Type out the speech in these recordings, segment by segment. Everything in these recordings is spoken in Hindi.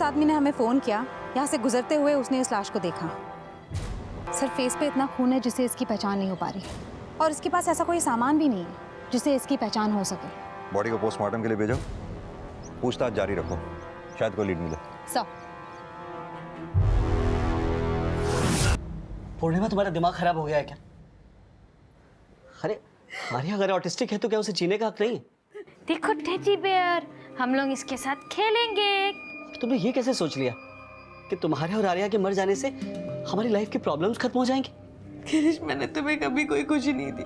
आदमी ने हमें फ़ोन किया, यहाँ से गुजरते हुए उसने इस लाश को देखा। सर, फेस पे इतना खून है जिससे इसकी पहचान नहीं हो पा रही, और इसके पास ऐसा कोई सामान भी नहीं है जिससे इसकी पहचान हो सके। बॉडी को पोस्टमार्टम के लिए भेजो, पूछताछ जारी रखो, शायद कोई लीड मिले। सर, पूर्णिमा, तुम्हारा दिमाग खराब हो गया है क्या? अरे आर्या अगर ऑटिस्टिक है तो क्या उसे जीने का हक नहीं? देखो टेडी बेयर, हम लोग इसके साथ खेलेंगे। तुमने ये कैसे सोच लिया कि तुम्हारे और आर्या के मर जाने से हमारी लाइफ की प्रॉब्लम्स खत्म हो जाएंगी? गिरीश, मैंने तुम्हें कभी कोई खुशी नहीं दी।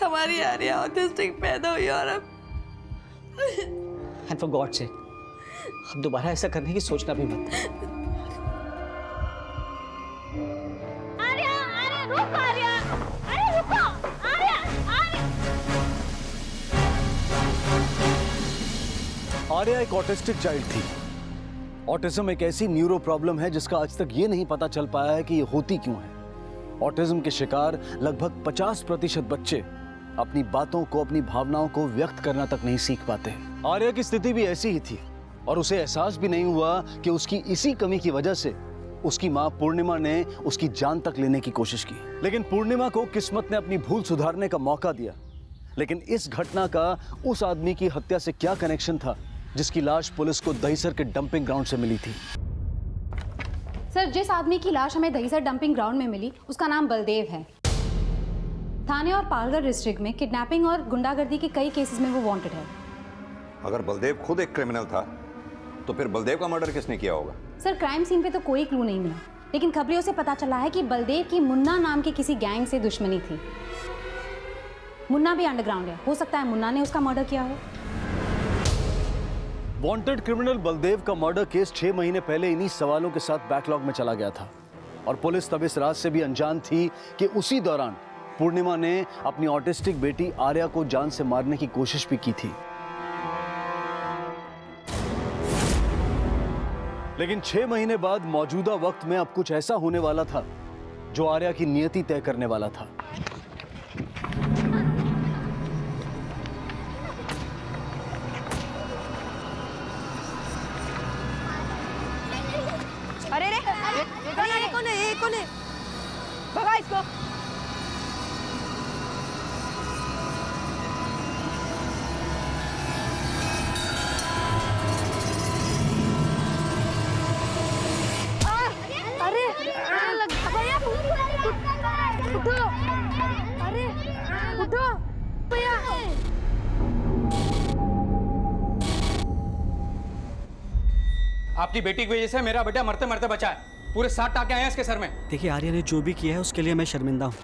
हमारी आर्या ऑटिस्टिक पैदा हुई और अब एंड फॉर गॉड से अब दोबारा ऐसा करने की सोचना भी मत। आर्या, आर्या रुक, आर्या, अरे रुको, आर्या, आर्या। आर्या एक ऑटिस्टिक चाइल्ड थी। ऑटिज्म एक ऐसी न्यूरो प्रॉब्लम है जिसका आज तक ये नहीं पता चल पाया है कि ये होती क्यों है। ऑटिज्म के शिकार लगभग 50% बच्चे अपनी बातों को, अपनी भावनाओं को व्यक्त करना तक नहीं सीख पाते। आर्या की स्थिति भी ऐसी ही थी और उसे एहसास भी नहीं हुआ कि उसकी इसी कमी की वजह से उसकी मां पूर्णिमा ने उसकी जान तक लेने की कोशिश की। लेकिन पूर्णिमा को किस्मत ने अपनी भूल सुधारने का मौका दिया। लेकिन इस घटना का उस आदमी की हत्या से क्या कनेक्शन था जिसकी लाश पुलिस को दहीसर के डंपिंग ग्राउंड से मिली थी? सर, जिस आदमी की लाश हमें दहीसर डंपिंग ग्राउंड में मिली उसका नाम बलदेव है। थाने और पालघर डिस्ट्रिक्ट में किडनैपिंग और गुंडागर्दी के कई केसेस में वो वांटेड है। अगर बलदेव खुद एक क्रिमिनल था तो फिर बलदेव का मर्डर किसने किया होगा? सर, क्राइम सीन पे तो कोई क्लू नहीं मिला, लेकिन खबरियों से पता चला है कि बलदेव की मुन्ना नाम के किसी गैंग से दुश्मनी थी। मुन्ना भी अंडरग्राउंड है, हो सकता है मुन्ना ने उसका मर्डर किया हो। वांटेड क्रिमिनल बलदेव का मर्डर केस 6 महीने पहले इन्हीं सवालों के साथ बैकलॉग में चला गया था और पुलिस तब इस राज से भी अनजान थी कि उसी दौरान पूर्णिमा ने अपनी ऑटिस्टिक बेटी आर्या को जान से मारने की कोशिश भी की थी। लेकिन 6 महीने बाद मौजूदा वक्त में अब कुछ ऐसा होने वाला था जो आर्या की नियति तय करने वाला था। अरे रे, ये कौन है? भगा इसको। अरे लग भैया, उठो, अरे उठो भैया। आपकी बेटी की वजह से मेरा बेटा मरते मरते बचा है। पूरे 7 टाके आए हैं इसके सर में। देखिए, आर्या ने जो भी किया है उसके लिए मैं शर्मिंदा हूँ।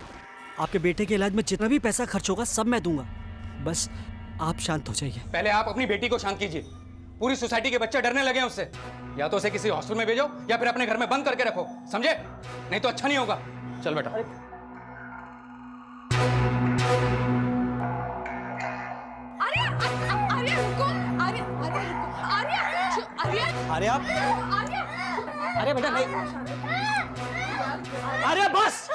आपके बेटे के इलाज में जितना भी पैसा खर्च होगा सब मैं दूंगा, बस आप शांत हो जाइए। पहले आप अपनी बेटी को शांत कीजिए। पूरी सोसाइटी के बच्चे डरने लगे हैं उससे। या तो उसे किसी हॉस्पिटल में भेजो या फिर अपने घर में बंद करके रखो, समझे? नहीं तो अच्छा नहीं होगा। चल बेटा। आर्या, अरे बेटा नहीं, आर्या बस।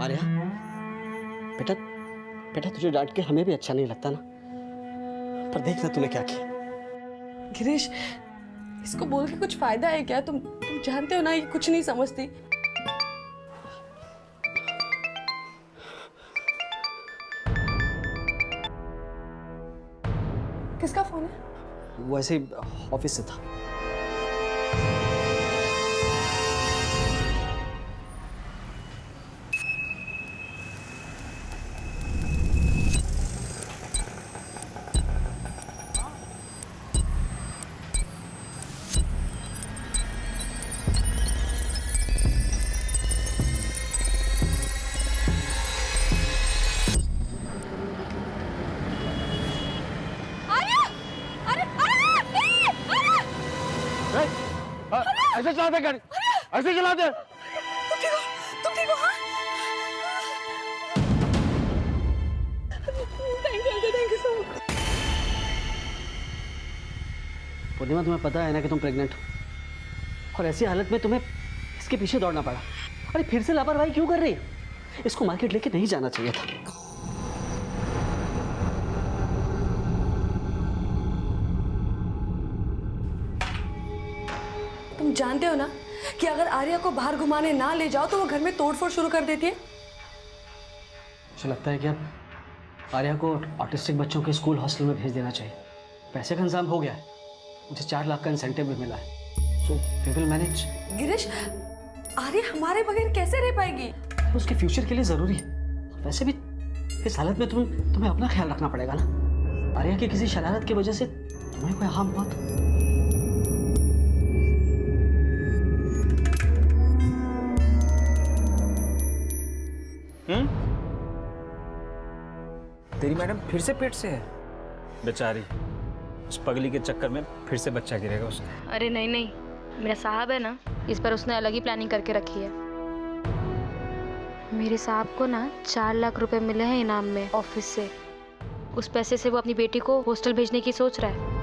आर्या बेटा, बेटा तुझे डांट के हमें भी अच्छा नहीं लगता ना, पर देखना तूने क्या किया। गिरीश, इसको बोल के कुछ फायदा है क्या? तुम जानते हो ना ये कुछ नहीं समझती। किसका फोन है? वो ऐसे ऑफिस से था। ऐसे चलाते गाड़ी, ऐसे चलाते। तुम ठीक हो? हाँ? Thank you so much. पूर्णिमा, तुम्हें पता है ना कि तुम प्रेग्नेंट हो और ऐसी हालत में तुम्हें इसके पीछे दौड़ना पड़ा। अरे फिर से लापरवाही क्यों कर रही है? इसको मार्केट लेके नहीं जाना चाहिए था। तुम जानते हो ना कि अगर आर्या को बाहर घुमाने ना ले जाओ तो वो घर में तोड़फोड़ शुरू कर देती है। मुझे लगता है कि अब आर्या को ऑटिस्टिक बच्चों के स्कूल हॉस्टल में भेज देना चाहिए। पैसे का इंतजाम हो गया है, मुझे 4 लाख का इंसेंटिव भी मिला है, so we will manage. Girish, Arya हमारे बगैर कैसे रह पाएगी? उसके फ्यूचर के लिए ज़रूरी है। वैसे भी इस हालत में तुम्हें अपना ख्याल रखना पड़ेगा ना। आर्या की किसी शरारत की वजह से तुम्हें कोई हार्म हुआ तो। तेरी मैडम फिर से पेट से है बेचारी, उस पगली के चक्कर में फिर से बच्चा गिरेगा उसका। अरे नहीं नहीं, मेरा साहब है ना, इस पर उसने अलग ही प्लानिंग करके रखी है। मेरे साहब को ना 4 लाख रुपए मिले हैं इनाम में ऑफिस से। उस पैसे से वो अपनी बेटी को हॉस्टल भेजने की सोच रहा है।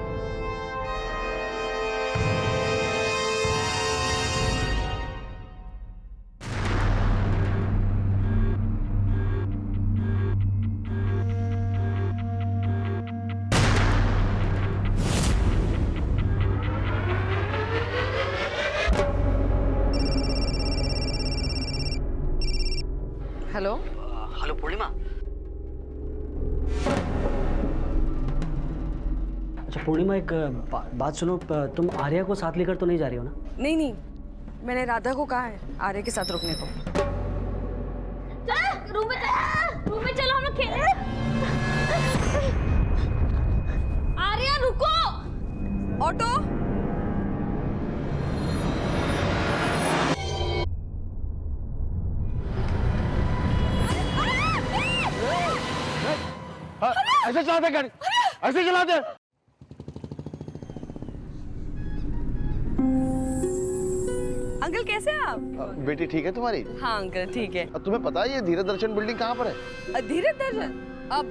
हेलो हेलो पूर्णिमा। अच्छा पूर्णिमा, एक बात सुनो, तुम आर्या को साथ लेकर तो नहीं जा रही हो ना? नहीं नहीं, मैंने राधा को कहा है आर्या के साथ रुकने को। रूम में चलो, हम लोग खेलें। आर्या रुको। ऑटो, ऐसे चलाते गाड़ी, ऐसे चलाते। अंकल कैसे हैं आप? बेटी ठीक है तुम्हारी? हाँ अंकल ठीक है। तुम्हें पता है ये धीरज दर्शन बिल्डिंग कहाँ पर है? धीरज दर्शन, अब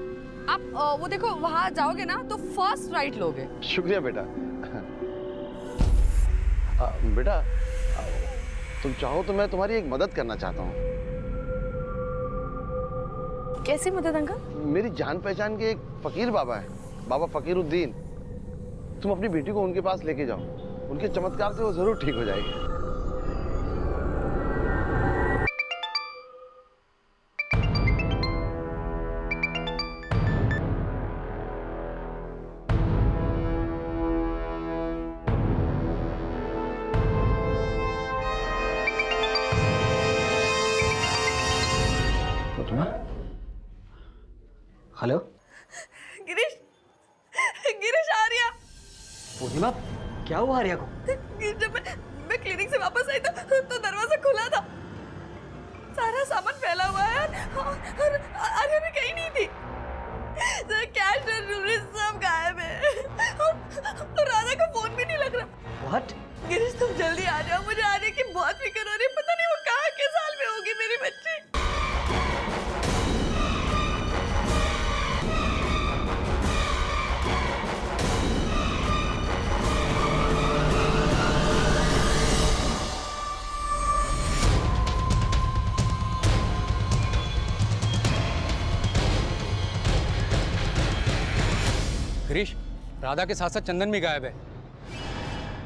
आप वो देखो वहां जाओगे ना तो फर्स्ट राइट लोगे। शुक्रिया बेटा। बेटा तुम चाहो तो मैं तुम्हारी एक मदद करना चाहता हूँ। कैसी मदद अंकल? मेरी जान पहचान के एक फकीर बाबा है, बाबा फकीरुद्दीन। तुम अपनी बेटी को उनके पास लेके जाओ, उनके चमत्कार से वो जरूर ठीक हो जाएगी। हेलो गिरीश, गिरीश आर्या। पूर्णिमा, क्या हुआ आर्या को? जब मैं क्लिनिक से वापस आई तो दरवाजा खुला था, सारा सामान फैला हुआ है और आर्या भी कहीं नहीं थी। कैश और ज्वेलरी सब गायब है और राधा का फोन भी नहीं लग रहा। व्हाट? गिरीश तुम जल्दी आ जाओ, मुझे आर्या की बहुत फिक्र हो रही है। पता नहीं वो कहाँ के साल में होगी मेरी बच्ची। गिरीश, राधा के साथ साथ चंदन भी गायब है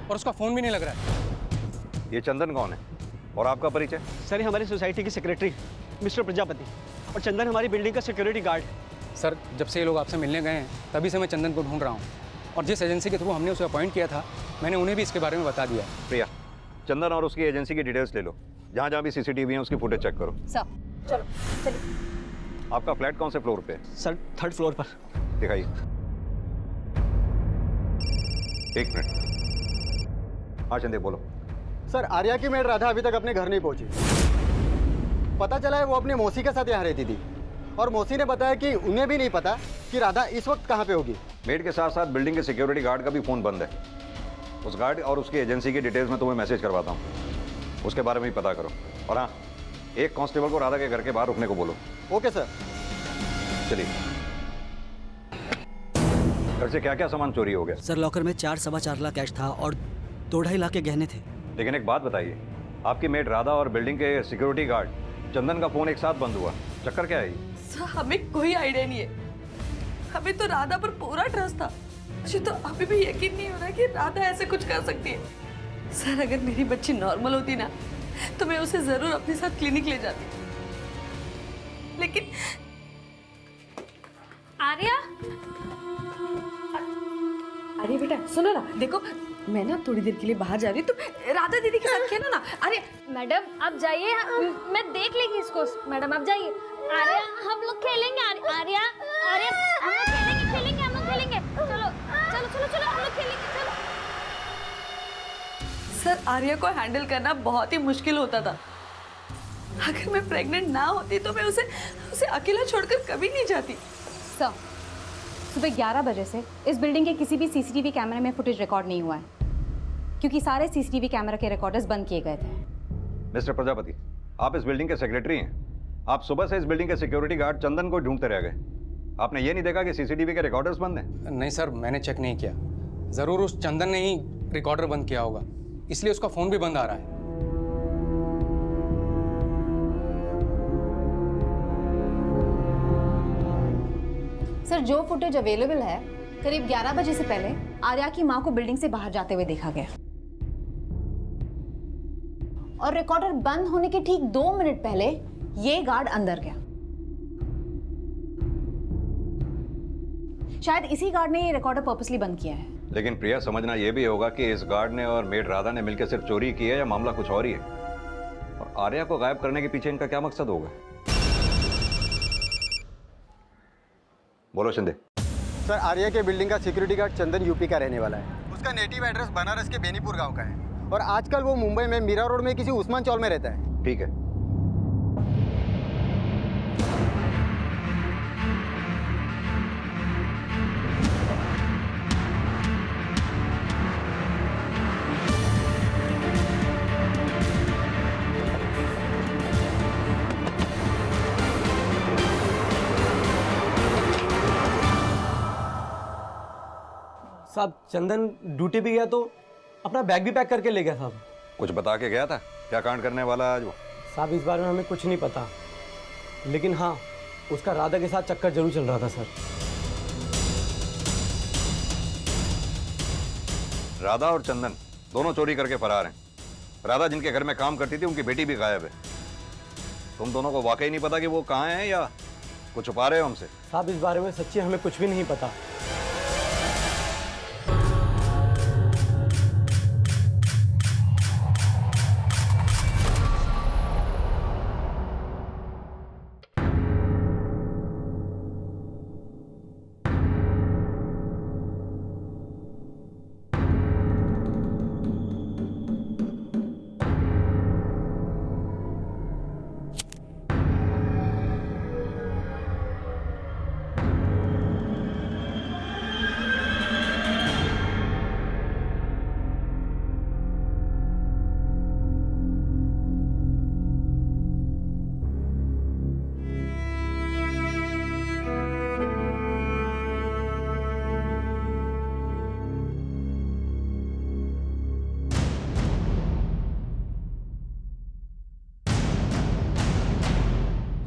और उसका फोन भी नहीं लग रहा है। ये चंदन कौन है और आपका परिचय? सर, ये हमारी सोसाइटी के सेक्रेटरी मिस्टर प्रजापति, और चंदन हमारी बिल्डिंग का सिक्योरिटी गार्ड है। सर, जब से ये लोग आपसे मिलने गए हैं तभी से मैं चंदन को ढूंढ रहा हूँ, और जिस एजेंसी के थ्रू हमने उसे अपॉइंट किया था मैंने उन्हें भी इसके बारे में बता दिया। प्रिया, चंदन और उसकी एजेंसी की डिटेल्स ले लो। जहाँ जहाँ भी सीसीटीवी है उसकी फुटेज चेक करो। सर चलो चलिए। आपका फ्लैट कौन से फ्लोर पे है? सर, 3rd फ्लोर पर। दिखाइए। 1 मिनट। हाँ चंदे बोलो। सर, आर्या की मेड राधा अभी तक अपने घर नहीं पहुंची। पता चला है वो अपनी मौसी के साथ यहाँ रहती थी, और मौसी ने बताया कि उन्हें भी नहीं पता कि राधा इस वक्त कहाँ पे होगी। मेड के साथ साथ बिल्डिंग के सिक्योरिटी गार्ड का भी फ़ोन बंद है। उस गार्ड और उसकी एजेंसी की डिटेल्स में तुम्हें मैसेज करवाता हूँ, उसके बारे में भी पता करो। और हाँ, एक कांस्टेबल को राधा के घर के बाहर रुकने को बोलो। Okay sir. चलिए। घर से क्या क्या सामान चोरी हो गया? सर, लॉकर में 4-4.25 लाख कैश था और 2-2.5 लाख के गहने थे। लेकिन एक बात बताइए, आपकी मेड राधा और बिल्डिंग के सिक्योरिटी गार्ड चंदन का फोन एक साथ बंद हुआ, चक्कर क्या है ये? सर हमें कोई आइडिया नहीं है। हमें तो राधा पर पूरा ट्रस्ट था। मुझे तो अभी भी यकीन नहीं हो रहा कि राधा ऐसे कुछ कर सकती है। सर अगर मेरी बच्ची नॉर्मल होती ना तो मैं उसे जरूर अपने साथ क्लिनिक ले जाती, लेकिन आर्या, अरे बेटा सुनो ना, देखो मैं ना थोड़ी देर के लिए बाहर जा रही हूँ, तुम राधा दीदी के साथ खेलो ना। अरे मैडम आप जाइए, मैं देख लेंगी इसको। मैडम आप जाइए। आर्या हम लोग खेलेंगे। आर्या आर्या हम लोग खेलेंगे हम लोग खेलेंगे। चलो चलो चलो चलो हम लोग खेलेंगे, चलो। सर आर्या को हैंडल करना बहुत ही मुश्किल होता था। अगर मैं प्रेग्नेंट ना होती तो मैं उसे अकेला छोड़कर कभी नहीं जाती। सर, सुबह 11 बजे से इस बिल्डिंग के किसी भी सीसीटीवी कैमरे में फुटेज रिकॉर्ड नहीं हुआ है, क्योंकि सारे सीसीटीवी कैमरा के रिकॉर्डर्स बंद किए गए थे। मिस्टर प्रजापति, आप इस बिल्डिंग के सेक्रेटरी हैं। आप सुबह से इस बिल्डिंग के सिक्योरिटी गार्ड चंदन को ढूंढते रह गए। आपने ये नहीं देखा कि सीसीटीवी के रिकॉर्डर्स बंद हैं? नहीं सर, मैंने चेक नहीं किया। ज़रूर उस चंदन ने ही रिकॉर्डर बंद किया होगा, इसलिए उसका फ़ोन भी बंद आ रहा है। सर, जो फुटेज अवेलेबल है, करीब 11 बजे से पहले आर्या की मां को बिल्डिंग से बाहर जाते हुए देखा गया, और रिकॉर्डर बंद होने के ठीक 2 मिनट पहले ये गार्ड अंदर गया। शायद इसी गार्ड ने ये रिकॉर्डर पर्पसली बंद किया है। लेकिन प्रिया, समझना यह भी होगा कि इस गार्ड ने और मेड राधा ने मिलकर सिर्फ चोरी की है या मामला कुछ और ही है। और आर्या को गायब करने के पीछे इनका क्या मकसद होगा? बोलो शिंदे। सर, आर्या के बिल्डिंग का सिक्योरिटी गार्ड चंदन यूपी का रहने वाला है। उसका नेटिव एड्रेस बनारस के बेनीपुर गांव का है, और आजकल वो मुंबई में मीरा रोड में किसी उस्मान चौल में रहता है। ठीक है। साहब, चंदन ड्यूटी पे गया तो अपना बैग भी पैक करके ले गया साहब। कुछ बता के गया था? क्या कांड करने वाला है आज वो? साहब, इस बारे में हमें कुछ नहीं पता, लेकिन हाँ, उसका राधा के साथ चक्कर जरूर चल रहा था सर। राधा और चंदन दोनों चोरी करके फरार हैं। राधा जिनके घर में काम करती थी, उनकी बेटी भी गायब है। तुम दोनों को वाकई नहीं पता कि वो कहाँ हैं या कुछ छुपा रहे हो हमसे? साहब, इस बारे में सच्ची हमें कुछ भी नहीं पता।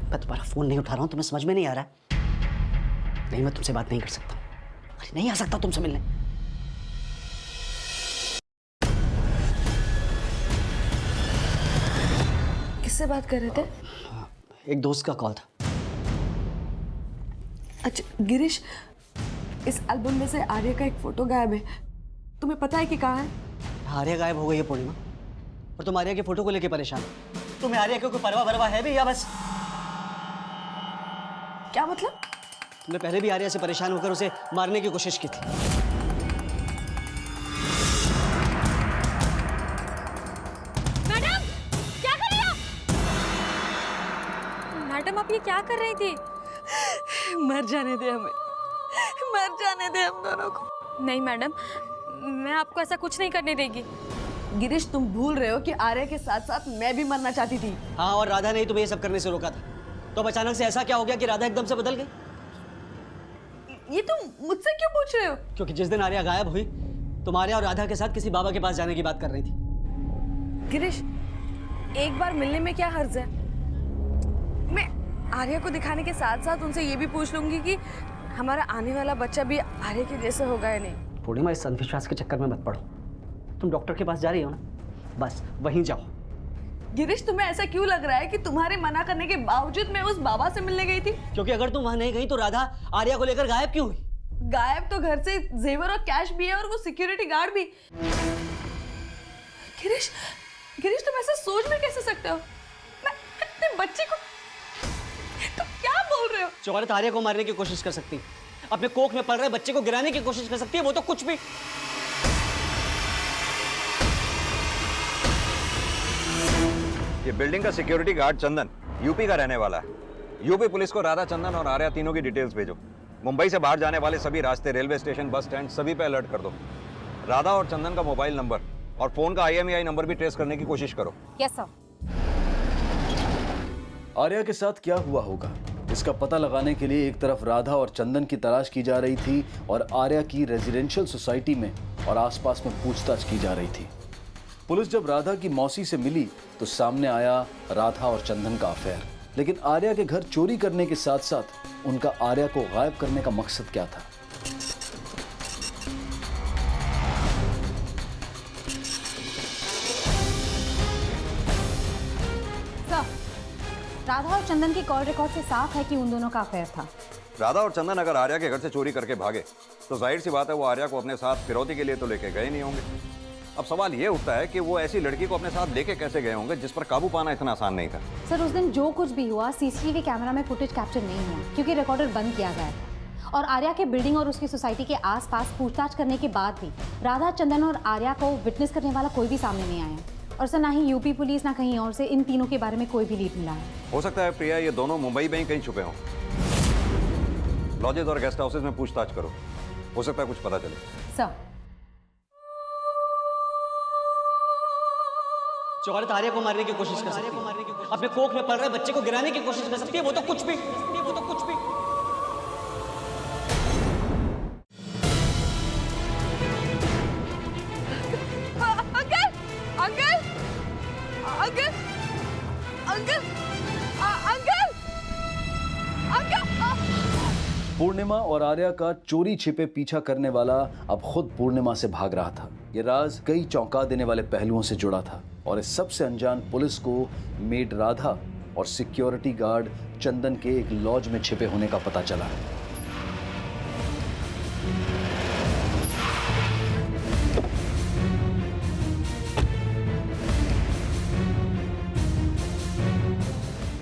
मैं तुम्हारा फोन नहीं उठा रहा हूं, तुम्हें समझ में नहीं आ रहा है? नहीं, मैं तुमसे बात नहीं कर सकता। अरे नहीं आ सकता तुमसे मिलने। किससे बात कर रहे थे? एक दोस्त का कॉल था। अच्छा गिरीश, इस एल्बम में से आर्या का एक फोटो गायब है। तुम्हें पता है कि कहाँ है? आर्या गायब हो गई है पूर्णिमा, और तुम आर्या के फोटो को लेके परेशान हो। तुम्हें आर्या की कोई परवाह वरवा है भी या बस? क्या मतलब? तुमने पहले भी आर्या से परेशान होकर उसे मारने की कोशिश की थी। मैडम क्या कर रही हो? मैडम आप ये क्या कर रही थी? मर जाने दे हमें, मर जाने दे हम दोनों को। नहीं मैडम, मैं आपको ऐसा कुछ नहीं करने देगी। गिरीश, तुम भूल रहे हो कि आर्या के साथ साथ मैं भी मरना चाहती थी। हाँ, और राधा ने तुम्हें ये सब करने से रोका था। तो अब अचानक से ऐसा क्या हो गया कि राधा एकदम से बदल गई? ये तुम मुझसे क्यों पूछ रहे हो? क्योंकि जिस दिन आर्या गायब हुई, तुम आर्या और राधा के साथ किसी बाबा के पास जाने की बात कर रही थी। गिरीश, एक बार मिलने में क्या हर्ज है? आर्या को दिखाने के साथ साथ उनसे ये भी पूछ लूंगी कि हमारा आने वाला बच्चा भी आर्या के जैसे होगा या नहीं। पूर्णिमा, इस अंधविश्वास के चक्कर में मत पड़ो। तुम डॉक्टर के पास जा रही हो ना, बस वहीं जाओ। गिरीश, तुम्हें ऐसा क्यों लग रहा है कि तुम्हारे मना करने के बावजूद मैं उस बाबा से मिलने गई थी? क्योंकि अगर तुम वहां नहीं गई तो राधा आर्या को लेकर गायब क्यों हुई? गायब तो घर से जेवर और कैश भी है और वो सिक्योरिटी गार्ड भी। गिरीश, गिरीश तुम ऐसा सोच भी कैसे सकते हो? मैं अपने बच्चे को, तुम क्या बोल रहे हो? जो औरत आर्या को मारने की कोशिश कर सकती, अपने कोख में पल रहे बच्चे को गिराने की कोशिश कर सकती है, वो तो कुछ भी। ये बिल्डिंग का सिक्योरिटी गार्ड चंदन यूपी का रहने वाला है। यूपी पुलिस को राधा, चंदन और आर्या तीनों की डिटेल्स भेजो। मुंबई से बाहर जाने वाले सभी रास्ते, रेलवे स्टेशन, बस स्टैंड सभी पे अलर्ट कर दो। राधा और चंदन का मोबाइल नंबर और फोन का IMEI नंबर भी ट्रेस करने की कोशिश करो। Yes sir. आर्या के साथ क्या हुआ होगा, इसका पता लगाने के लिए एक तरफ राधा और चंदन की तलाश की जा रही थी और आर्या की रेजिडेंशियल सोसाइटी में और आसपास में पूछताछ की जा रही थी। पुलिस जब राधा की मौसी से मिली तो सामने आया राधा और चंदन का अफेयर। लेकिन आर्या के घर चोरी करने के साथ साथ उनका आर्या को गायब करने का मकसद क्या था? सर, राधा और चंदन की कॉल रिकॉर्ड से साफ है कि उन दोनों का अफेयर था। राधा और चंदन अगर आर्या के घर से चोरी करके भागे तो जाहिर सी बात है वो आर्या को अपने साथ फिरौती के लिए तो लेके गए नहीं होंगे। अब सवाल ये उठता है कि वो ऐसी लड़की को अपने साथ लेके कैसे गए होंगे जिस पर काबू पाना इतना आसान नहीं था। सर, उस दिन जो कुछ भी हुआ CCTV कैमरा में फुटेज कैप्चर नहीं हुआ क्योंकि रिकॉर्डर बंद किया गया था। और आर्या के बिल्डिंग और उसकी सोसाइटी के आसपास पूछताछ करने के बाद भी राधा, चंदन और आर्या को विटनेस करने वाला कोई भी सामने नहीं आया। और सर, ना ही यूपी पुलिस ना कहीं और से इन तीनों के बारे में कोई भी लीड मिला है। हो सकता है प्रिया ये दोनों मुंबई में ही कहीं छुपे हों। लॉजेज और गेस्ट हाउसेज में पूछताछ करो, हो सकता है कुछ पता चले। सर, जो औरत आर्या को मारने की कोशिश कर सकती है, अपने कोख में पल रहे बच्चे को गिराने की कोशिश कर सकती है, वो तो कुछ भी, वो तो कुछ भी। Uncle, uncle, uncle, uncle, uncle, uncle. Purnima और आर्या का चोरी छिपे पीछा करने वाला अब खुद पूर्णिमा से भाग रहा था। ये राज कई चौंका देने वाले पहलुओं से जुड़ा था और इस सबसे अनजान पुलिस को मेड राधा और सिक्योरिटी गार्ड चंदन के एक लॉज में छिपे होने का पता चला।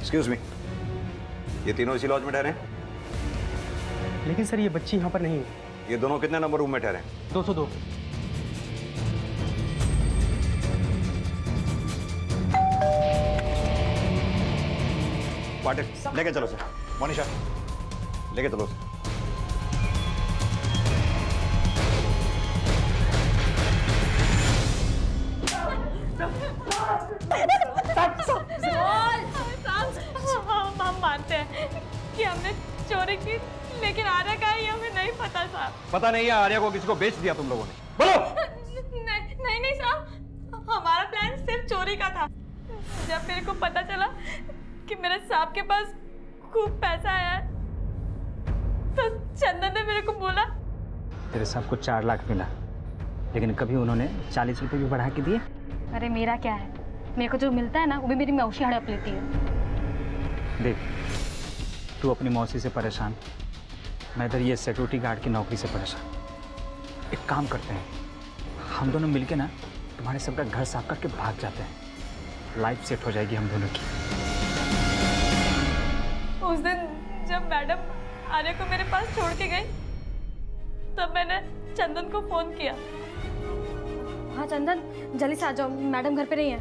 एक्सक्यूज मी, ये तीनों इसी लॉज में ठहरे हैं? लेकिन सर, ये बच्ची यहाँ पर नहीं है। ये दोनों कितने नंबर रूम में ठहरे हैं? 202। पाटिल, लेके चलो सर। मोनिशा, लेके चलो सर। हम मानते हैं कि हमने चोरी की, लेकिन आर्या का है ये हमें नहीं पता साहब। पता नहीं है आर्या को किसी को बेच दिया तुम लोगों ने? बोलो। नहीं नहीं साहब, हमारा प्लान सिर्फ चोरी का था। जब मेरे को पता चला कि मेरे साहब के पास खूब पैसा आया है तो चंदन ने मेरे को बोला। तेरे साहब को 4 लाख मिला, लेकिन कभी उन्होंने 40 रुपए भी बढ़ा के दिए? अरे मेरा क्या है, मेरे को जो मिलता है ना वो भी मेरी मौसी हड़प लेती है। देख, तू अपनी मौसी से परेशान, मैं इधर ये सिक्योरिटी गार्ड की नौकरी से परेशान। एक काम करते हैं, हम दोनों मिलके ना तुम्हारे सबका घर साफ करके भाग जाते हैं। लाइफ सेट हो जाएगी हम दोनों की। उस दिन जब मैडम आर्या को मेरे पास छोड़ के गई तब मैंने चंदन को फोन किया। हाँ चंदन, जल्दी से आ जाओ, मैडम घर पे नहीं है।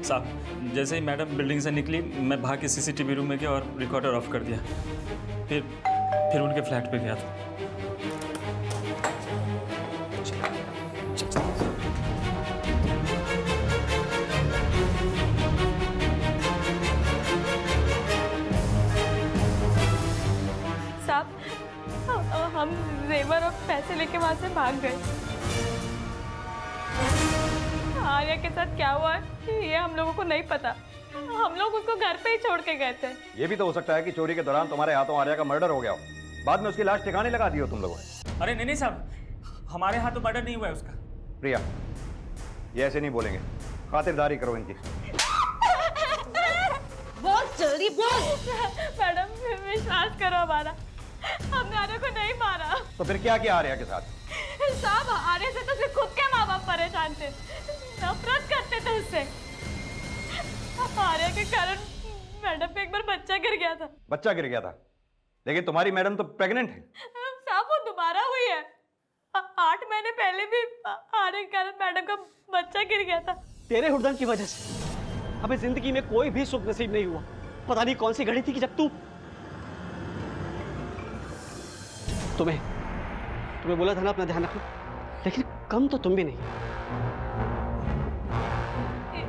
साहब, जैसे ही मैडम बिल्डिंग से निकली मैं भाग के CCTV रूम में गया और रिकॉर्डर ऑफ कर दिया। फिर उनके फ्लैट पे गया था। साहब, हम जेवर और पैसे लेके वहां से भाग गए। आर्या के साथ क्या हुआ है ये हम लोगों को नहीं पता। हम लोग उसको घर पे ही छोड़ के गए थे। ये भी तो हो सकता है कि चोरी के दौरान तुम्हारे हाथों आर्या का मर्डर हो गया हो, बाद में उसकी लाश ठिकाने लगा दी हो तुम लोगों ने। अरे नहीं साहब, हमारे यहाँ तो मर्डर नहीं हुआ है उसका। प्रिया, ये ऐसे नहीं बोलेंगे, खातिरदारी करो इनकी। बहुत जल्दी बोल। मैडम विश्वास करो हमारा, हमने आर्या को नहीं मारा। तो फिर क्या किया आर्या के साथ? साहब आर्या से तो सिर्फ खुद के माँ बाप परेशान थे, नफरत करते थे उससे। आर्या के कारण मैडम पे एक बार बच्चा गिर गया था। बच्चा गिर गया था, लेकिन तुम्हारी मैडम तो प्रेग्नेंट है। साहब वो दोबारा हुई है। 8 महीने पहले भी आर्या के कारण मैडम का बच्चा गिर गया था। तेरे हुड़दंग की वजह से हमें जिंदगी में कोई भी सुख नसीब नहीं हुआ। पता नहीं कौन सी घड़ी थी कि जब तुम्हें बोला था ना अपना ध्यान रखना, लेकिन कम तो तुम भी नहीं।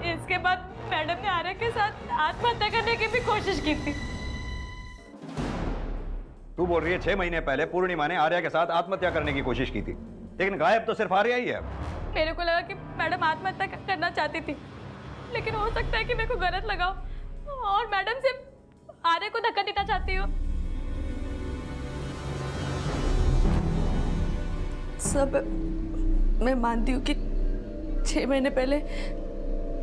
इसके बाद मैडम ने आर्या के साथ आत्महत्या करने की भी कोशिश की थी। तू बोल रही है 6 महीने पहले पूर्णिमा ने आर्या के साथ आत्महत्या करने की कोशिश की थी, लेकिन गायब तो सिर्फ आर्या ही है। मेरे को लगा कि मैडम आत्महत्या करना चाहती थी, लेकिन हो सकता है कि मेरे को गलत लगा और मैडम से आर्या को धक्का देना चाहती हो। सब मैं मानती हूँ कि 6 महीने पहले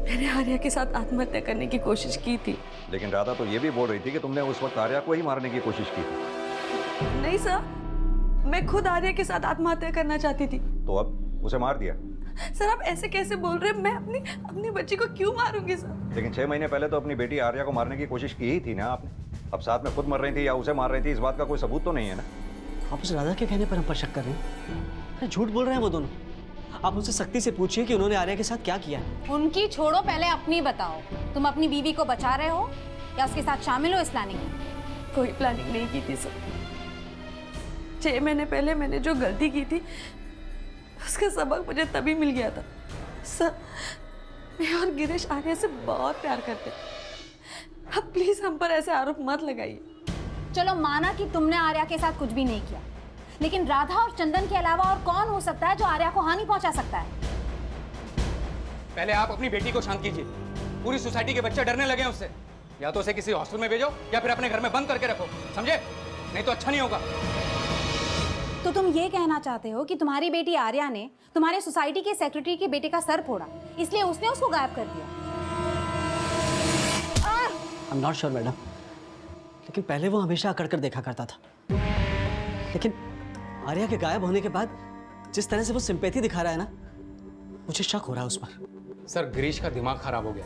मैंने आर्या के साथ आत्महत्या करने की कोशिश की थी। लेकिन राधा तो ये भी बोल रही थी कि तुमने उस वक्त आर्या को ही मारने की कोशिश की थी। नहीं सर, मैं खुद आर्या के साथ आत्महत्या करना चाहती थी। तो अब उसे मार दिया? सर आप ऐसे कैसे बोल रहे हैं? मैं अपनी बच्ची को क्यों मारूंगी सर? लेकिन 6 महीने पहले तो अपनी बेटी आर्या को मारने की कोशिश की ही थी ना आपने। अब साथ में खुद मर रही थी या उसे मार रही थी, इस बात का कोई सबूत तो नहीं है ना। आप उस राधा के कहने पर हम पर शक कर रहे हैं? अरे झूठ बोल रहे हैं वो दोनों। आप उनसे सख्ती से पूछिए कि उन्होंने आर्या के साथ क्या किया है। उनकी छोड़ो, पहले अपनी बताओ। तुम अपनी बीवी को बचा रहे हो या उसके साथ शामिल हो इस प्लानिंग में? कोई प्लानिंग नहीं की थी सर। 6 महीने पहले मैंने जो गलती की थी उसका सबक मुझे तभी मिल गया था। सर मैं और गिरीश आर्या से बहुत प्यार करते हैं। अब प्लीज हम पर ऐसे आरोप मत लगाइए। चलो माना कि तुमने आर्या के साथ कुछ भी नहीं किया, लेकिन राधा और चंदन के अलावा और कौन हो सकता है जो आर्या को हानि पहुंचा सकता है? पहले आप अपनी बेटी को शांत कीजिए। पूरी सोसाइटी के बच्चे डरने लगे हैं उससे। या तो उसे किसी हॉस्टल में भेजो या फिर अपने घर में बंद करके रखो, समझे? नहीं तो अच्छा नहीं होगा। तो तुम ये कहना चाहते हो कि तुम्हारी बेटी आर्या ने तुम्हारे सोसाइटी के सेक्रेटरी के बेटे का सर फोड़ा, इसलिए उसने उसको गायब कर दिया? I am not sure madam, लेकिन पहले वो हमेशा अकड़ कर देखा करता था। लेकिन आर्या के गायब होने के बाद जिस तरह से वो सिंपैथी दिखा रहा है ना, मुझे शक हो रहा है उस पर। सर गिरीश का दिमाग खराब हो गया।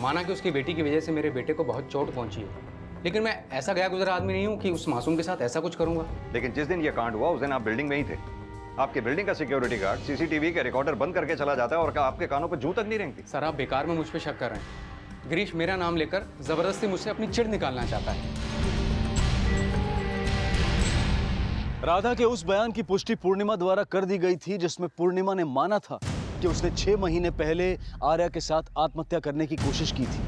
माना कि उसकी बेटी की वजह से मेरे बेटे को बहुत चोट पहुंची है, लेकिन मैं ऐसा गया गुजरा आदमी नहीं हूं कि उस मासूम के साथ ऐसा कुछ करूंगा। लेकिन जिस दिन ये कांड हुआ उस दिन आप बिल्डिंग में ही थे। आपके बिल्डिंग का सिक्योरिटी गार्ड सीसीटीवी के रिकॉर्डर बंद करके चला जाता है और आपके कानों पर जू तक नहीं रेंगती। सर आप बेकार में मुझ पर शक कर रहे हैं। गिरीश मेरा नाम लेकर जबरदस्ती मुझसे अपनी चिढ़ निकालना चाहता है। राधा के उस बयान की पुष्टि पूर्णिमा द्वारा कर दी गई थी, जिसमें पूर्णिमा ने माना था कि उसने 6 महीने पहले आर्या के साथ आत्महत्या करने की कोशिश की थी।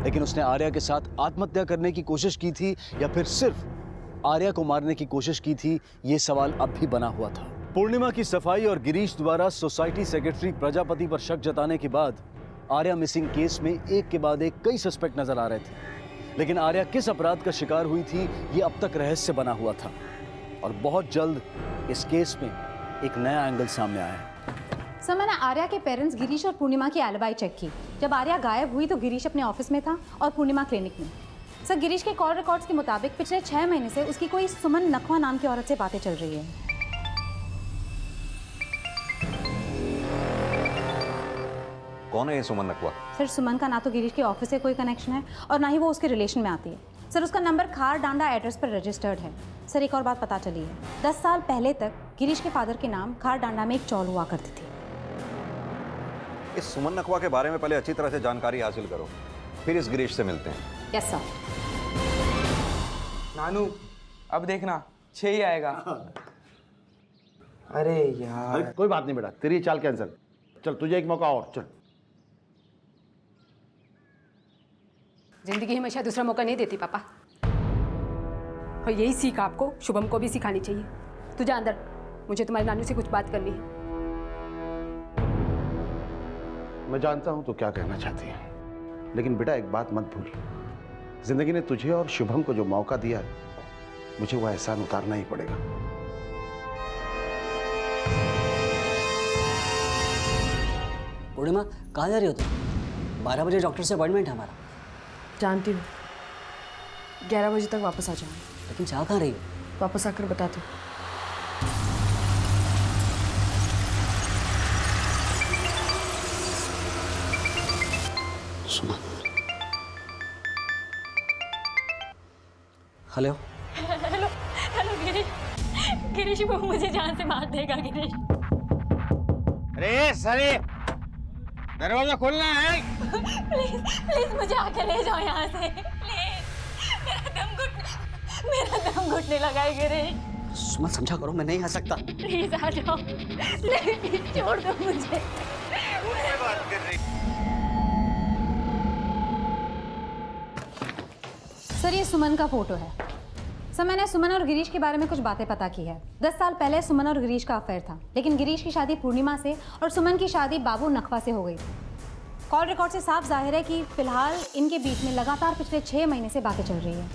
लेकिन उसने आर्या के साथ आत्महत्या करने की कोशिश की थी या फिर सिर्फ आर्या को मारने की कोशिश की थी, ये सवाल अब भी बना हुआ था। पूर्णिमा की सफाई और गिरीश द्वारा सोसाइटी सेक्रेटरी प्रजापति पर शक जताने के बाद आर्या मिसिंग केस में एक के बाद एक कई सस्पेक्ट नजर आ रहे थे, लेकिन आर्या किस अपराध का शिकार हुई थी ये अब तक रहस्य बना हुआ था और बहुत जल्द इस केस में एक नया एंगल सामने आया है। सर मैंने आर्या के पेरेंट्स गिरीश और पूर्णिमा की एलिबाई चेक की। जब आर्या गायब हुई तो गिरीश अपने ऑफिस में था और पूर्णिमा क्लिनिक में। सर गिरीश के कॉल रिकॉर्ड्स के मुताबिक पिछले 6 महीने से उसकी कोई सुमन नकवा नाम की औरत से बातें चल रही है। कौन है ये सुमन नकवा? सर सुमन का ना तो गिरीश के ऑफिस से कोई कनेक्शन है और ना ही वो उसके रिलेशन में आती है। सर उसका नंबर खार डांडा एड्रेस पर रजिस्टर्ड है। सर एक और बात पता चली है, 10 साल पहले तक गिरीश के फादर के नाम खार डांडा में एक चौल हुआ करती थी। इस सुमन नकवा के बारे में पहले अच्छी तरह से जानकारी हासिल करो, फिर इस गिरीश से मिलते हैं। Yes sir. नानू अब देखना 6 ही आएगा। अरे यार अरे कोई बात नहीं बेटा, तेरी चाल कैंसिल। चल तुझे एक मौका और, चल। जिंदगी हमेशा दूसरा मौका नहीं देती पापा, और यही सीख आपको शुभम को भी सिखानी चाहिए। तू जा अंदर, मुझे तुम्हारी नानी से कुछ बात करनी है। मैं जानता हूं तो क्या कहना चाहती है, लेकिन बेटा एक बात मत भूल, जिंदगी ने तुझे और शुभम को जो मौका दिया है, मुझे वो एहसान उतारना ही पड़ेगा। पूर्णिमा कहाँ जा रही हो तुम? 12 बजे डॉक्टर से अपॉइंटमेंट है हमारा। जानती हूँ, 11 बजे तक वापस आ जाऊँ। लेकिन जा कहाँ रही हो? वापस आकर बताती हूँ। Suman. Hello. Hello hello Girish, Girish वो मुझे जान से मार देगा गिरीश। अरे साले, दरवाजा खोलना है। प्लीज प्लीज मुझे आके ले जाओ यहाँ से प्लीज, मेरा दम घुटने लगा है गिरीश। सुमन समझा करो, मैं नहीं आ सकता। प्लीज आ जाओ, प्लीज छोड़ दो मुझे। बात कर रही। सर ये सुमन का फोटो है। सर मैंने सुमन और गिरीश के बारे में कुछ बातें पता की है। 10 साल पहले सुमन और गिरीश का अफेयर था, लेकिन गिरीश की शादी पूर्णिमा से और सुमन की शादी बाबू नकवा से हो गई। कॉल रिकॉर्ड से साफ जाहिर है कि फिलहाल इनके बीच में लगातार पिछले 6 महीने से बातें चल रही है।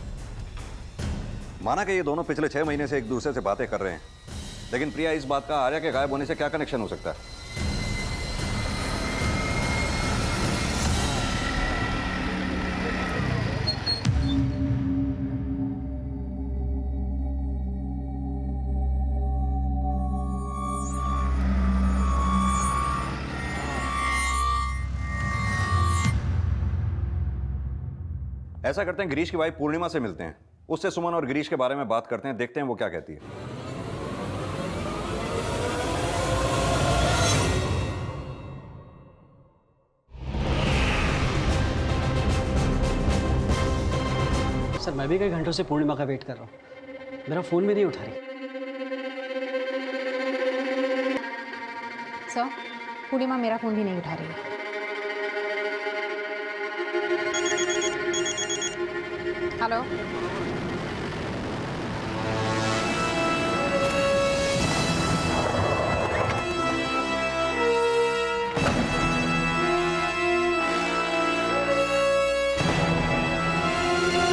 माना कि ये दोनों पिछले 6 महीने से एक दूसरे से बातें कर रहे हैं, लेकिन प्रिया इस बात का आर्या के गायब होने से क्या कनेक्शन हो सकता है? ऐसा करते हैं, गिरीश की वाइफ पूर्णिमा से मिलते हैं, उससे सुमन और गिरीश के बारे में बात करते हैं, देखते हैं वो क्या कहती है। सर मैं भी कई घंटों से पूर्णिमा का वेट कर रहा हूँ, मेरा फ़ोन भी नहीं उठा रही। सर पूर्णिमा मेरा फ़ोन भी नहीं उठा रही है। हेलो।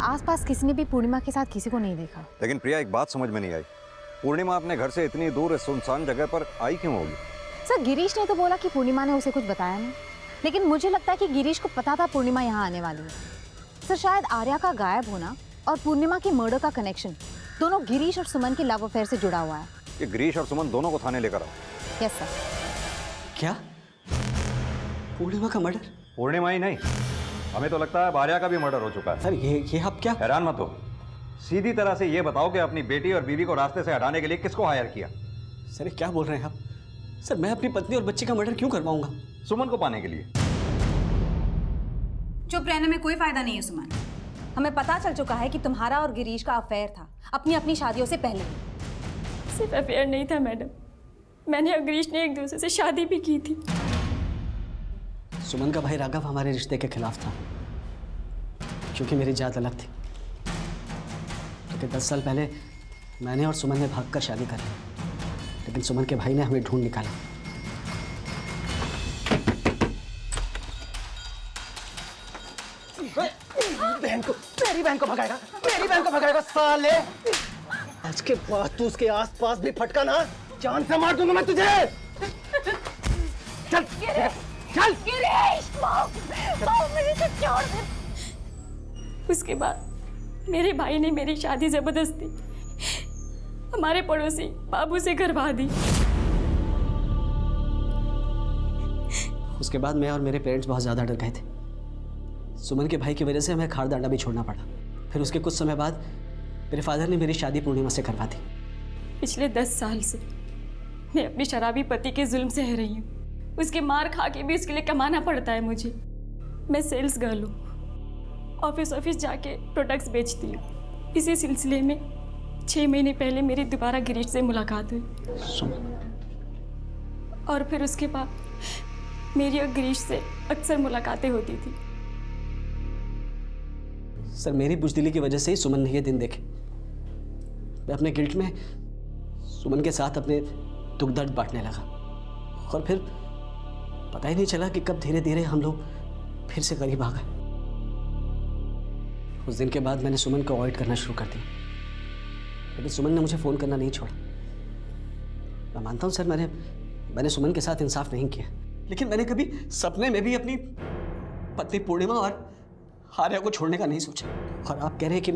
आसपास किसी ने भी पूर्णिमा के साथ किसी को नहीं देखा। लेकिन प्रिया एक बात समझ में नहीं आई, पूर्णिमा अपने घर से इतनी दूर सुनसान जगह पर आई क्यों होगी? सर गिरीश ने तो बोला कि पूर्णिमा ने उसे कुछ बताया नहीं, लेकिन मुझे लगता है कि गिरीश को पता था पूर्णिमा यहाँ आने वाली है। सर शायद आर्या का गायब होना और पूर्णिमा के मर्डर का कनेक्शन दोनों गिरीश और सुमन के लव अफेयर से जुड़ा हुआ है। कि गिरीश और सुमन दोनों को थाने लेकर आओ। Yes sir. क्या? पूर्णिमा का मर्डर? पूर्णिमा ही नहीं, हमें तो लगता है आर्या का भी मर्डर हो चुका है। सर ये आप क्या? हैरान मत हो, सीधी तरह से ये बताओ कि अपनी बेटी और बीवी को रास्ते से हटाने के लिए किसको हायर किया? सर ये क्या बोल रहे हैं आप? सर मैं अपनी पत्नी और बच्ची का मर्डर क्यों करवाऊंगा? सुमन को पाने के लिए। चुप रहने में कोई फायदा नहीं है सुमन, हमें पता चल चुका है कि तुम्हारा और गिरीश का अफेयर था अपनी अपनी शादियों से पहले। सिर्फ अफेयर नहीं था मैडम, मैंने और गिरीश ने एक दूसरे से शादी भी की थी। सुमन का भाई राघव हमारे रिश्ते के खिलाफ था, क्योंकि मेरी जात अलग थी। क्योंकि 10 साल पहले मैंने और सुमन ने भागकर शादी कर ली, लेकिन सुमन के भाई ने हमें ढूंढ निकाला। मेरी बहन को भगाएगा, मेरी बहन को भगाएगा साले। आज के बाद तू उसके आसपास भी फटका ना, जान से मार दूंगा मैं तुझे। चल चल। गिरीश, मुझे तो छोड़ दे। उसके बाद मेरे भाई ने मेरी शादी जबरदस्ती हमारे पड़ोसी बाबू से करवा दी। उसके बाद मैं और मेरे पेरेंट्स बहुत ज़्यादा डर गए थे। सुमन के भाई की वजह से हमें खारदांडा भी छोड़ना पड़ा। फिर उसके कुछ समय बाद मेरे फादर ने मेरी शादी पूर्णिमा से करवा दी। पिछले 10 साल से मैं अपने शराबी पति के जुल्म से रह रही हूँ। उसके मार खा के भी उसके लिए कमाना पड़ता है मुझे। मैं सेल्स गर्ल हूँ, ऑफिस जाके प्रोडक्ट्स बेचती हूँ। इसी सिलसिले में 6 महीने पहले मेरी दोबारा गिरीश से मुलाकात हुई, और फिर उसके बाद मेरी और गिरीश से अक्सर मुलाकातें होती थी। सर मेरी बुजदिली की वजह से ही सुमन ने ये दिन देखे। मैं अपने गिल्ट में सुमन के साथ अपने दुख दर्द बांटने लगा और फिर पता ही नहीं चला कि कब धीरे धीरे हम लोग फिर से करीब आ गए। उस दिन के बाद मैंने सुमन को अवॉइड करना शुरू कर दिया, लेकिन सुमन ने मुझे फ़ोन करना नहीं छोड़ा। मैं मानता हूँ सर, मैंने सुमन के साथ इंसाफ नहीं किया, लेकिन मैंने कभी सपने में भी अपनी पत्नी पूर्णिमा और आर्या को छोड़ने का नहीं सोचा। और आप कह रहे हैं कि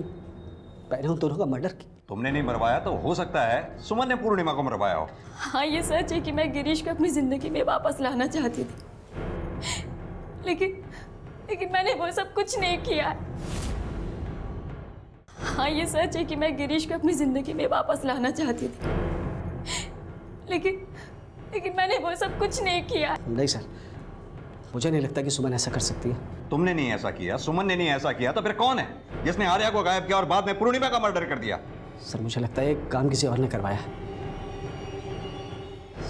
मैंने उन दोनों का मर्डर किया। तुमने नहीं मरवाया तो हो सकता है सुमन ने पूर्णिमा को मरवाया हो। हाँ, ये सच है कि मैं गिरीश को अपनी जिंदगी में वापस लाना चाहती थी, लेकिन मैंने वो सब कुछ नहीं किया है। हाँ, ये सच है कि मैं गिरीश को अपनी जिंदगी में वापस लाना चाहती थी, लेकिन मैंने वो सब कुछ नहीं किया। नहीं सर, मुझे नहीं लगता कि सुमन ऐसा कर सकती है। तुमने नहीं ऐसा किया, सुमन ने नहीं ऐसा किया, तो फिर कौन है जिसने आर्या को गायब किया और बाद में पूर्णिमा का मर्डर कर दिया? सर मुझे लगता है ये काम किसी और ने करवाया है।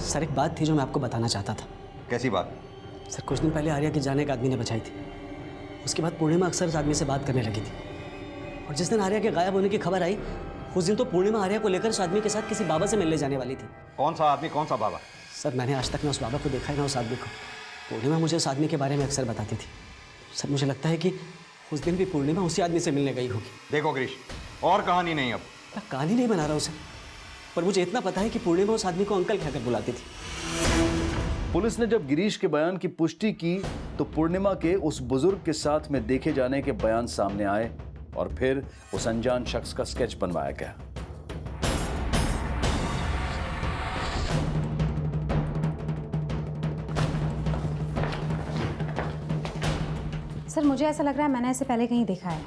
सर एक बात थी जो मैं आपको बताना चाहता था। कैसी बात? सर कुछ दिन पहले आर्या की जान एक आदमी ने बचाई थी। उसके बाद पूर्णिमा अक्सर उस आदमी से बात करने लगी थी, और जिस दिन आर्या के गायब होने की खबर आई उस दिन तो पूर्णिमा आर्या को लेकर उस आदमी के साथ किसी बाबा से मिलने जाने वाली थी। कौन सा आदमी, कौन सा बाबा? सर मैंने आज तक ना उस बाबा को देखा है ना उस आदमी को। पूर्णिमा मुझे उस आदमी के बारे में अक्सर बताती थी। सर मुझे लगता है कि उस दिन भी पूर्णिमा उसी आदमी से मिलने गई होगी। देखो गिरीश, और कहानी नहीं। अब मैं कहानी नहीं बना रहा हूँ सर, पर मुझे इतना पता है कि पूर्णिमा उस आदमी को अंकल कहकर बुलाती थी। पुलिस ने जब गिरीश के बयान की पुष्टि की तो पूर्णिमा के उस बुजुर्ग के साथ में देखे जाने के बयान सामने आए और फिर उस अनजान शख्स का स्केच बनवाया गया। सर मुझे ऐसा लग रहा है मैंने इसे पहले कहीं देखा है।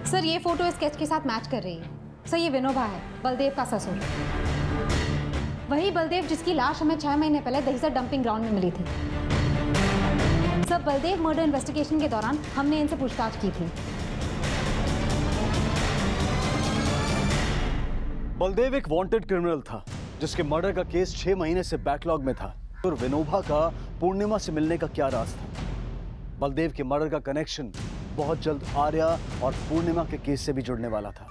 सर ये फोटो इस स्केच के साथ मैच कर रही है। सर ये विनोबा है, बलदेव का ससुर। वही बलदेव जिसकी लाश हमें 6 महीने पहले दहीसर डंपिंग ग्राउंड में मिली थी। सर बलदेव मर्डर इन्वेस्टिगेशन के दौरान हमने इनसे पूछताछ की थी। बलदेव एक वांटेड क्रिमिनल था जिसके मर्डर का केस 6 महीने से बैकलॉग में था। और विनोबा का पूर्णिमा से मिलने का क्या राज था? बलदेव के मर्डर का कनेक्शन बहुत जल्द आर्या और पूर्णिमा के केस से भी जुड़ने वाला था।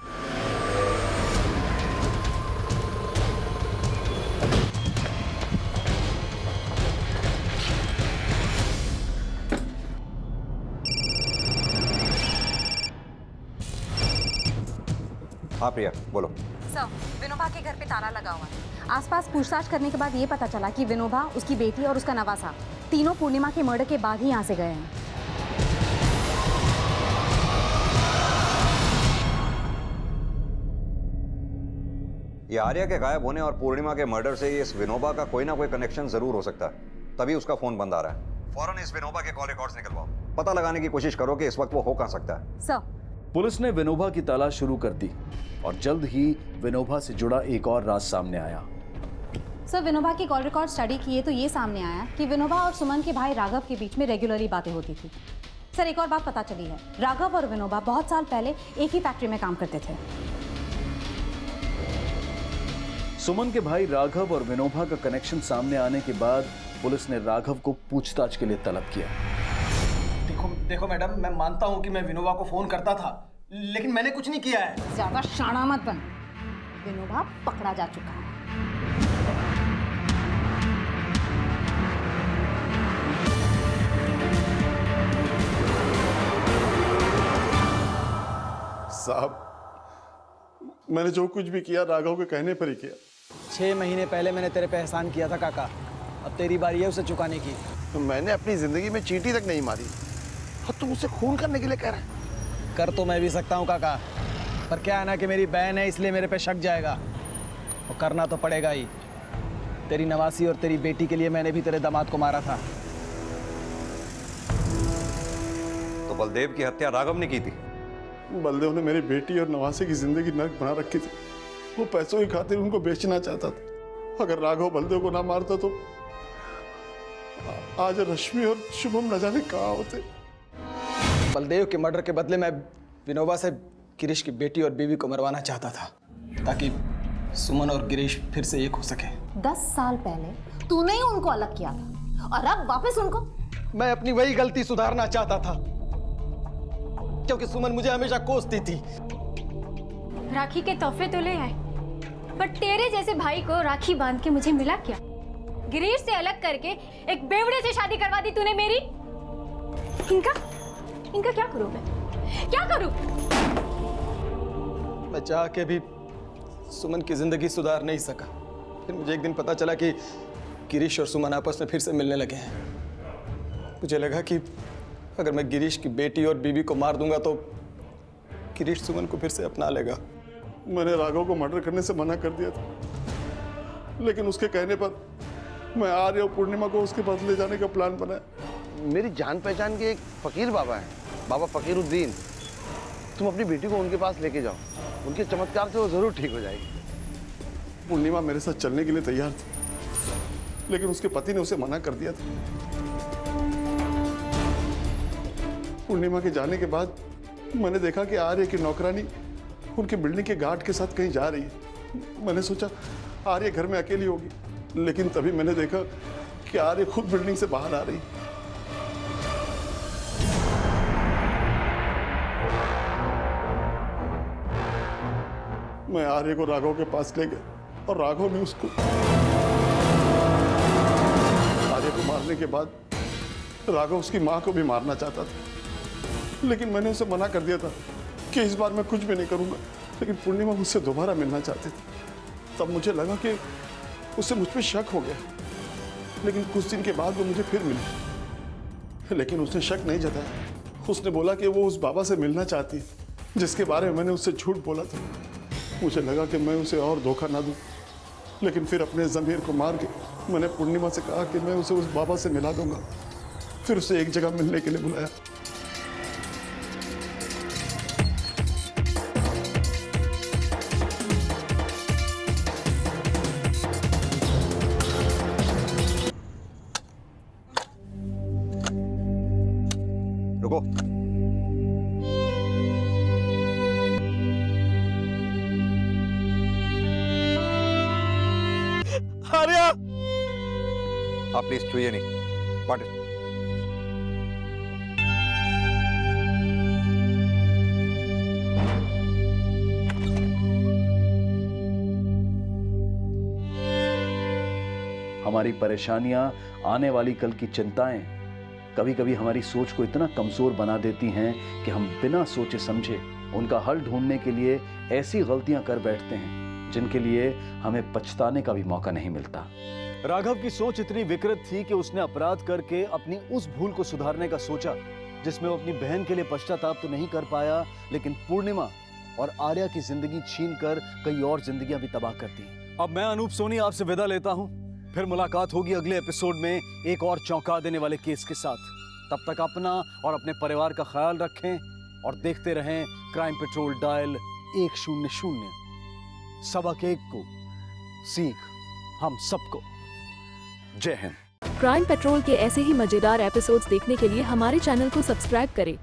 हाँ प्रिया बोलो। सर विनोबा के घर पे ताला लगा हुआ है। आसपास पूछताछ करने के बाद ये पता चला कि विनोबा, उसकी बेटी और उसका नवासा तीनों पूर्णिमा के मर्डर के बाद ही यहाँ से गए हैं। ये आर्या के गायब होने और पूर्णिमा के मर्डर से इस विनोबा का कोई ना कोई कनेक्शन जरूर हो सकता है, तभी उसका फोन बंद आ रहा है। फौरन इस विनोबा के कॉल रिकॉर्ड्स निकलवाओ, पता लगाने की कोशिश करो कि इस वक्त वो हो कहाँ सकता है। सर पुलिस ने विनोबा की तलाश शुरू कर दी और जल्द ही विनोबा से जुड़ा एक और राज सामने आया। सर विनोबा की कॉल रिकॉर्ड स्टडी किए तो ये सामने आया कि विनोबा और सुमन के भाई राघव के बीच में रेगुलरली बातें होती थी। सर एक और बात पता चली है, राघव और विनोबा बहुत साल पहले एक ही फैक्ट्री में काम करते थे। सुमन के भाई राघव और विनोबा का कनेक्शन सामने आने के बाद पुलिस ने राघव को पूछताछ के लिए तलब किया। देखो मैडम, मैं मानता हूँ कि मैं विनोबा को फोन करता था, लेकिन मैंने कुछ नहीं किया है। ज्यादा शाना मत बन, विनोबा पकड़ा जा चुका है। साहब मैंने जो कुछ भी किया राघव के कहने पर ही किया। 6 महीने पहले मैंने तेरे पे एहसान किया था काका, अब तेरी बारी है उसे चुकाने की। तो मैंने अपनी जिंदगी में चींटी तक नहीं मारी और तुम उसे खून करने के लिए कह रहे हैं? कर तो मैं भी सकता हूँ काका, पर क्या है ना कि मेरी बहन है इसलिए मेरे पे शक जाएगा, और करना तो पड़ेगा ही। तेरी नवासी और तेरी बेटी के लिए मैंने भी तेरे दामाद को मारा था। तो बलदेव की हत्या राघव ने की थी? बलदेव ने मेरी बेटी और नवासी की जिंदगी नर्क बना रखी थी। वो पैसों की खातिर उनको बेचना चाहता था। अगर राघव बलदेव को ना मारता तो आज रश्मि और शुभम न जाने कहाँ होते। बलदेव के मर्डर के बदले मैं विनोबा से गिरीश की बेटी और बीवी को मरवाना चाहता था ताकि सुमन और गिरीश फिर से एक हो सके। 10 साल पहले तूने ही उनको अलग किया था और अब वापस उनको। मैं अपनी वही गलती सुधारना चाहता था क्योंकि सुमन मुझे हमेशा कोसती थी। राखी के तोहफे तो ले आए, पर तेरे जैसे भाई को राखी बांध के मुझे मिला क्या? गिरीश से अलग करके एक बेवड़े से शादी करवा दी तूने मेरी। इनका क्या करूं मैं? क्या करूं? मैं चाह के भी सुमन की जिंदगी सुधार नहीं सका। फिर मुझे एक दिन पता चला कि गिरीश और सुमन आपस में फिर से मिलने लगे हैं। मुझे लगा कि अगर मैं गिरीश की बेटी और बीवी को मार दूंगा तो गिरीश सुमन को फिर से अपना लेगा। मैंने राघव को मर्डर करने से मना कर दिया था, लेकिन उसके कहने पर मैं आर्य और पूर्णिमा को उसके पास ले जाने का प्लान बनाया। मेरी जान पहचान के एक फकीर बाबा हैं, बाबा फकीरुद्दीन। तुम अपनी बेटी को उनके पास लेके जाओ, उनके चमत्कार से वो जरूर ठीक हो जाएगी। पूर्णिमा मेरे साथ चलने के लिए तैयार थी, लेकिन उसके पति ने उसे मना कर दिया था। पूर्णिमा के जाने के बाद मैंने देखा कि आर्य की नौकरानी उनके बिल्डिंग के गार्ड के साथ कहीं जा रही है। मैंने सोचा आर्य घर में अकेली होगी, लेकिन तभी मैंने देखा कि आर्य खुद बिल्डिंग से बाहर आ रही है। मैं आर्य को राघव के पास ले गया और राघव ने उसको आर्य को मारने के बाद राघव उसकी मां को भी मारना चाहता था, लेकिन मैंने उसे मना कर दिया था कि इस बार मैं कुछ भी नहीं करूंगा। लेकिन पूर्णिमा मुझसे दोबारा मिलना चाहती थी। तब मुझे लगा कि उससे मुझ पर शक हो गया, लेकिन कुछ दिन के बाद वो मुझे फिर मिली, लेकिन उसने शक नहीं जताया। उसने बोला कि वो उस बाबा से मिलना चाहती है जिसके बारे में मैंने उससे झूठ बोला था। मुझे लगा कि मैं उसे और धोखा ना दूं, लेकिन फिर अपने ज़मीर को मार के मैंने पूर्णिमा से कहा कि मैं उसे उस बाबा से मिला दूंगा। फिर उसे एक जगह मिलने के लिए बुलाया। रुको। आर्या, आप प्लीज छूइए नहीं। What it? हमारी परेशानियां, आने वाली कल की चिंताएं कभी कभी हमारी सोच को इतना कमजोर बना देती हैं कि हम बिना सोचे समझे उनका हल ढूंढने के लिए ऐसी गलतियां कर बैठते हैं जिनके लिए हमें पछताने का भी मौका नहीं मिलता। राघव की सोच इतनी विकृत थी कि उसने अपराध करके अपनी उस भूल को सुधारने का सोचा जिसमें वो अपनी बहन के लिए पश्चाताप तो नहीं कर पाया, लेकिन पूर्णिमा और आर्या की जिंदगी छीनकर कई और जिंदगियां भी तबाह कर दी। अब मैं अनूप सोनी आपसे विदा लेता हूं। फिर मुलाकात होगी अगले एपिसोड में एक और चौंका देने वाले केस के साथ। तब तक अपना और अपने परिवार का ख्याल रखें और देखते रहें क्राइम पेट्रोल डायल 100। सबक एक को सीख हम सबको। जय हिंद। क्राइम पेट्रोल के ऐसे ही मजेदार एपिसोड्स देखने के लिए हमारे चैनल को सब्सक्राइब करें